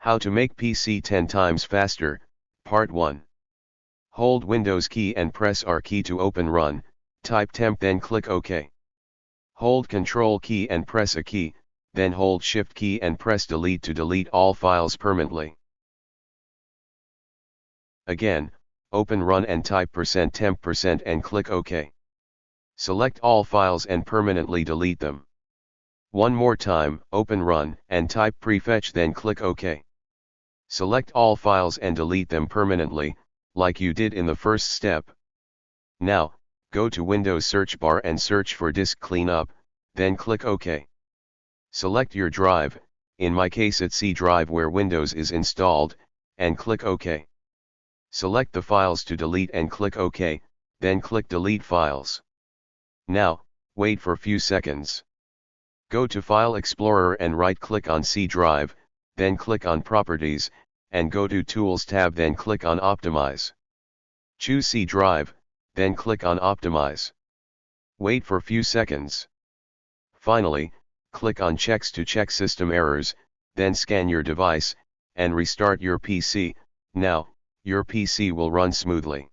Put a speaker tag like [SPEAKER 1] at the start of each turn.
[SPEAKER 1] How to make PC 10 times faster, Part 1. Hold Windows key and press R key to open Run, type temp then click OK. Hold Control key and press a key, then hold Shift key and press Delete to delete all files permanently. Again, open Run and type %temp% and click OK. Select all files and permanently delete them. One more time, open Run and type prefetch then click OK. Select all files and delete them permanently, like you did in the first step. Now, go to Windows search bar and search for Disk Cleanup, then click OK. Select your drive, in my case it's C drive where Windows is installed, and click OK. Select the files to delete and click OK, then click Delete Files. Now, wait for few seconds. Go to File Explorer and right-click on C drive, then click on Properties, and go to Tools tab then click on Optimize. Choose C drive, then click on Optimize. Wait for few seconds. Finally, click on Checks to check system errors, then scan your device, and restart your PC. Now, your PC will run smoothly.